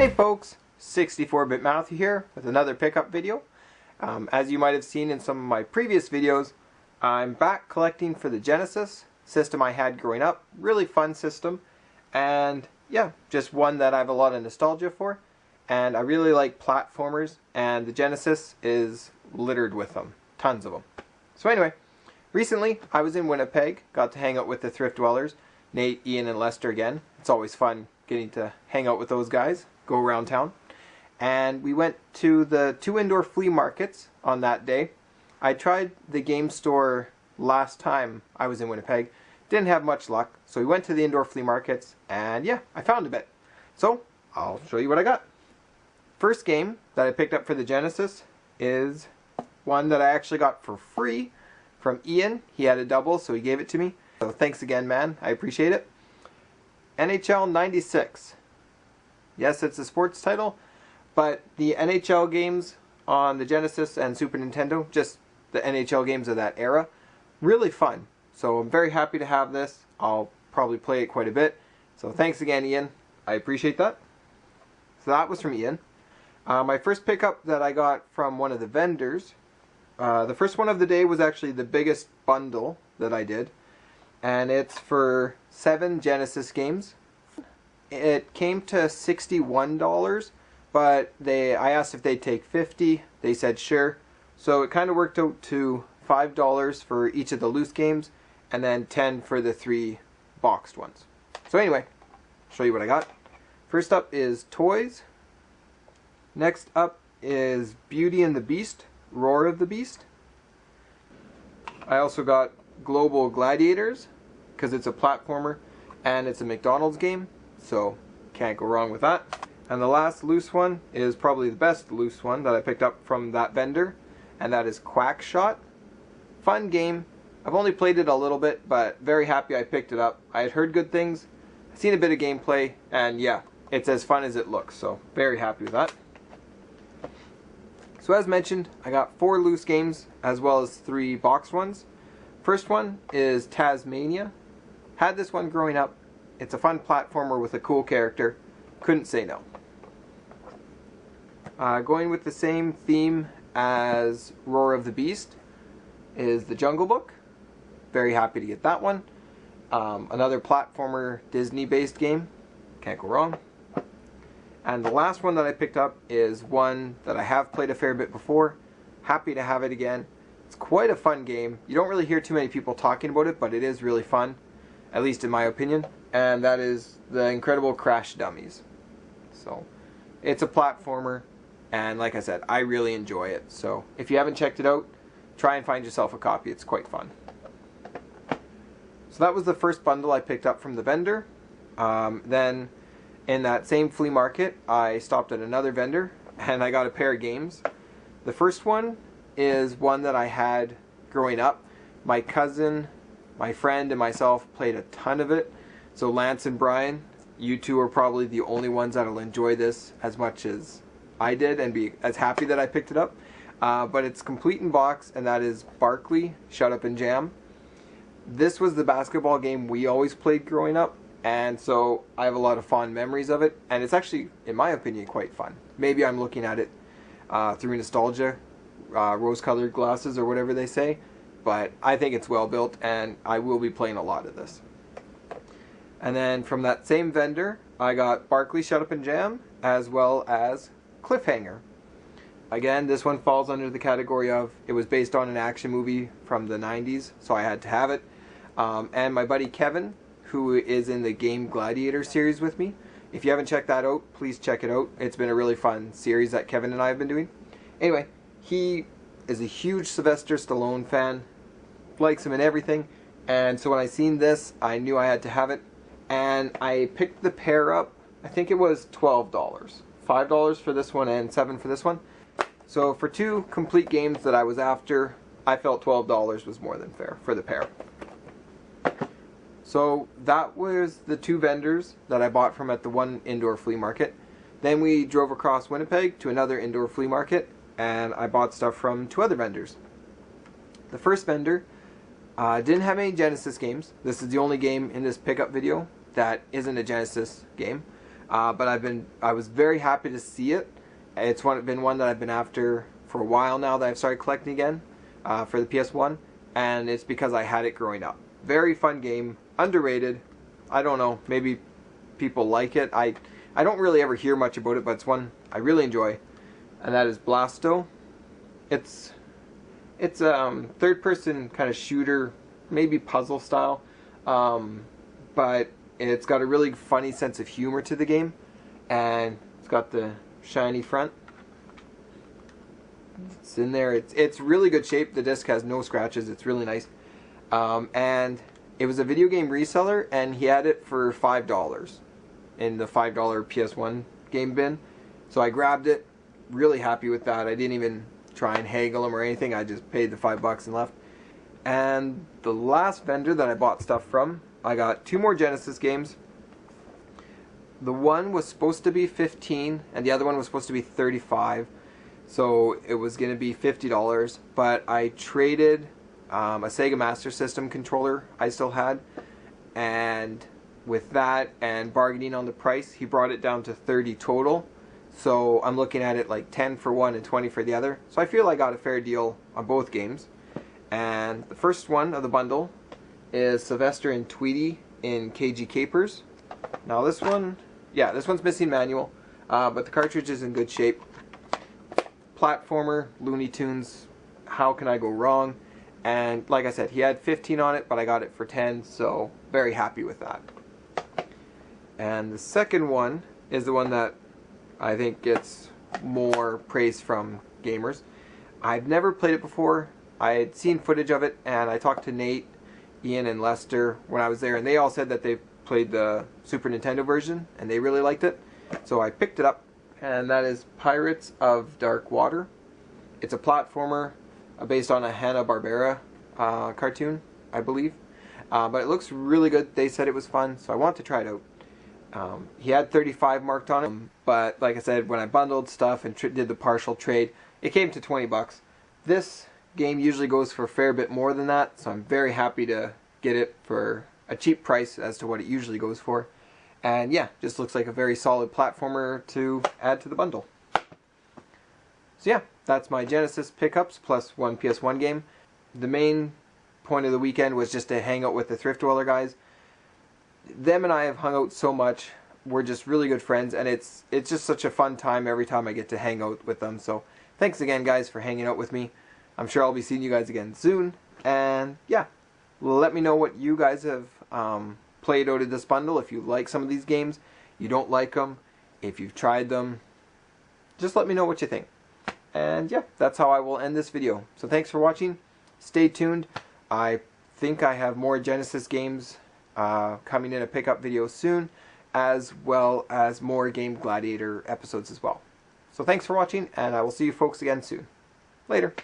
Hey folks, 64BitMatthew here with another pickup video. As you might have seen in some of my previous videos, I'm back collecting for the Genesis system I had growing up. Really fun system, and yeah, just one that I have a lot of nostalgia for. And I really like platformers, and the Genesis is littered with them. Tons of them. So anyway, recently I was in Winnipeg, got to hang out with the Thrift Dwellers, Nate, Ian, and Lester again. It's always fun getting to hang out with those guys, go around town. And we went to the 2 indoor flea markets on that day. I tried the game store last time I was in Winnipeg. Didn't have much luck, so we went to the indoor flea markets, and yeah, I found a bit. So, I'll show you what I got. First game that I picked up for the Genesis is one that I actually got for free from Ian. He had a double, so he gave it to me. So thanks again, man. I appreciate it. NHL 96. Yes, it's a sports title, but the NHL games on the Genesis and Super Nintendo, just the NHL games of that era, really fun. So I'm very happy to have this. I'll probably play it quite a bit. So thanks again, Ian. I appreciate that. So that was from Ian. My first pickup that I got from one of the vendors, the first one of the day was actually the biggest bundle that I did. And it's for 7 Genesis games. It came to $61, but I asked if they'd take 50. They said sure. So it kind of worked out to $5 for each of the loose games, and then 10 for the 3 boxed ones. So anyway, I'll show you what I got. First up is toys. Next up is Beauty and the Beast, Roar of the Beast. I also got Global Gladiators, because it's a platformer and it's a McDonald's game, so can't go wrong with that. And the last loose one is probably the best loose one that I picked up from that vendor, and that is Quack Shot. Fun game. I've only played it a little bit, but very happy I picked it up. I had heard good things, seen a bit of gameplay, and yeah, it's as fun as it looks, so very happy with that. So as mentioned, I got 4 loose games as well as 3 boxed ones. First one is Tasmania. Had this one growing up. It's a fun platformer with a cool character. Couldn't say no. Going with the same theme as Roar of the Beast is The Jungle Book. Very happy to get that one. Another platformer Disney-based game. Can't go wrong. And the last one that I picked up is one that I have played a fair bit before. Happy to have it again. It's quite a fun game. You don't really hear too many people talking about it, but it is really fun, at least in my opinion. And that is the Incredible Crash Dummies. So, it's a platformer, and like I said, I really enjoy it. So, if you haven't checked it out, try and find yourself a copy. It's quite fun. So that was the first bundle I picked up from the vendor. Then, in that same flea market, I stopped at another vendor, and I got a pair of games. The first one is one that I had growing up. My cousin, my friend, and myself played a ton of it. So Lance and Brian, you two are probably the only ones that'll enjoy this as much as I did and be as happy that I picked it up. But it's complete in box, and that is Barkley, Shut Up and Jam. This was the basketball game we always played growing up, and so I have a lot of fond memories of it, and it's actually, in my opinion, quite fun. Maybe I'm looking at it through nostalgia, rose-colored glasses or whatever they say, but I think it's well built, and I will be playing a lot of this. And then from that same vendor, I got Barkley, Shut Up and Jam, as well as Cliffhanger. Again, this one falls under the category of, it was based on an action movie from the 90s, so I had to have it. And my buddy Kevin, who is in the Game Gladiator series with me. If you haven't checked that out, please check it out. It's been a really fun series that Kevin and I have been doing. Anyway, he is a huge Sylvester Stallone fan, likes him in everything, and so when I seen this, I knew I had to have it, and I picked the pair up. I think it was $12. $5 for this one and $7 for this one. So for 2 complete games that I was after, I felt $12 was more than fair for the pair. So that was the 2 vendors that I bought from at the one indoor flea market. Then we drove across Winnipeg to another indoor flea market, and I bought stuff from 2 other vendors. The first vendor didn't have any Genesis games. This is the only game in this pickup video that isn't a Genesis game. but I was very happy to see it. It's been one that I've been after for a while now that I've started collecting again for the PS1, and it's because I had it growing up. Very fun game, underrated. I don't know, maybe people like it. I don't really ever hear much about it, but it's one I really enjoy, and that is Blasto. It's third-person kind of shooter, maybe puzzle style, but it's got a really funny sense of humor to the game, and it's got the shiny front. It's in there. It's really good shape. The disc has no scratches. It's really nice, and it was a video game reseller, and he had it for $5 in the $5 PS1 game bin. So I grabbed it. Really happy with that. I didn't even try and haggle him or anything. I just paid the $5 and left. And the last vendor that I bought stuff from, I got 2 more Genesis games. The one was supposed to be $15 and the other one was supposed to be $35. So it was going to be $50, but I traded a Sega Master System controller I still had, and with that and bargaining on the price, he brought it down to $30 total. So I'm looking at it like 10 for one and 20 for the other. So I feel I got a fair deal on both games. And the first one of the bundle is Sylvester and Tweety in KG Capers. Now this one, yeah, this one's missing manual, but the cartridge is in good shape. Platformer, Looney Tunes, how can I go wrong? And like I said, he had 15 on it, but I got it for 10, so very happy with that. And the second one is the one that I think gets more praise from gamers. I've never played it before. I had seen footage of it, and I talked to Nate, Ian, and Lester when I was there, and they all said that they played the Super Nintendo version, and they really liked it. So I picked it up, and that is Pirates of Dark Water. It's a platformer based on a Hanna-Barbera cartoon, I believe. But it looks really good. They said it was fun, so I want to try it out. He had 35 marked on him, but like I said, when I bundled stuff and did the partial trade, it came to $20. This game usually goes for a fair bit more than that, so I'm very happy to get it for a cheap price as to what it usually goes for. And yeah, just looks like a very solid platformer to add to the bundle. So yeah, that's my Genesis pickups plus 1 PS1 game. The main point of the weekend was just to hang out with the Thrift Dweller guys. Them and I have hung out so much. We're just really good friends, and it's just such a fun time every time I get to hang out with them. So thanks again, guys, for hanging out with me. I'm sure I'll be seeing you guys again soon. And yeah, let me know what you guys have played out of this bundle. If you like some of these games, you don't like them, if you've tried them, just let me know what you think. And yeah, that's how I will end this video. So thanks for watching. Stay tuned. I think I have more Genesis games coming in a pickup video soon, as well as more Game Gladiator episodes as well. So thanks for watching, and I will see you folks again soon. Later.